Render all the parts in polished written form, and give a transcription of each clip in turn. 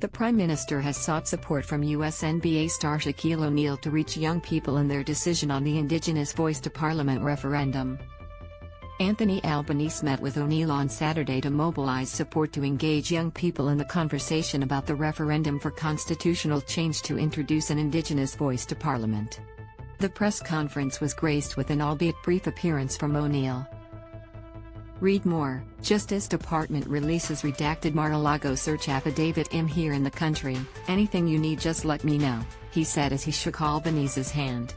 The Prime Minister has sought support from US NBA star Shaquille O'Neal to reach young people in their decision on the Indigenous Voice to Parliament referendum. Anthony Albanese met with O'Neal on Saturday to mobilise support to engage young people in the conversation about the referendum for constitutional change to introduce an Indigenous voice to Parliament. The press conference was graced with an albeit brief appearance from O'Neal. Read more. Justice Department releases redacted Mar-a-Lago search affidavit. I'm here in the country, anything you need just let me know, he said as he shook Albanese's hand.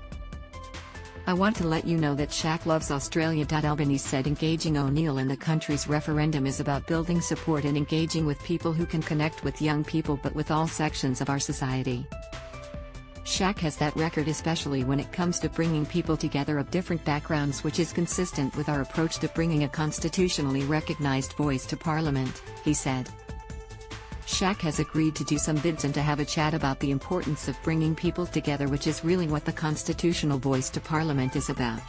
I want to let you know that Shaq loves Australia. Albanese said engaging O'Neal in the country's referendum is about building support and engaging with people who can connect with young people but with all sections of our society. Shaq has that record, especially when it comes to bringing people together of different backgrounds, which is consistent with our approach to bringing a constitutionally recognized voice to Parliament, he said. Shaq has agreed to do some bids and to have a chat about the importance of bringing people together, which is really what the constitutional voice to Parliament is about.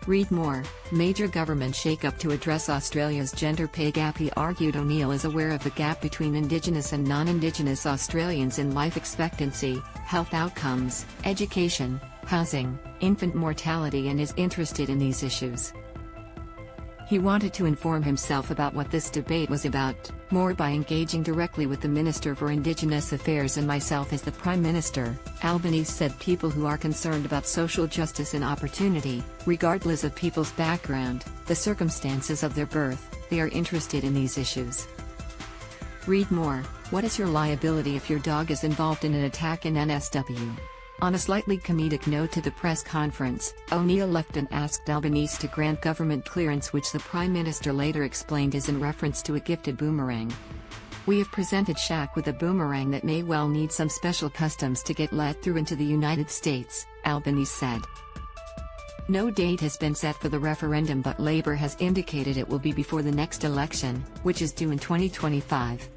Read more. Major government shake-up to address Australia's gender pay gap. He argued O'Neal is aware of the gap between Indigenous and non-Indigenous Australians in life expectancy, health outcomes, education, housing, infant mortality, and is interested in these issues. He wanted to inform himself about what this debate was about, more by engaging directly with the Minister for Indigenous Affairs and myself as the Prime Minister, Albanese said. People who are concerned about social justice and opportunity, regardless of people's background, the circumstances of their birth, they are interested in these issues. Read more. What is your liability if your dog is involved in an attack in NSW? On a slightly comedic note to the press conference, O'Neal left and asked Albanese to grant government clearance, which the Prime Minister later explained is in reference to a gifted boomerang. We have presented Shaq with a boomerang that may well need some special customs to get let through into the United States, Albanese said. No date has been set for the referendum, but Labour has indicated it will be before the next election, which is due in 2025.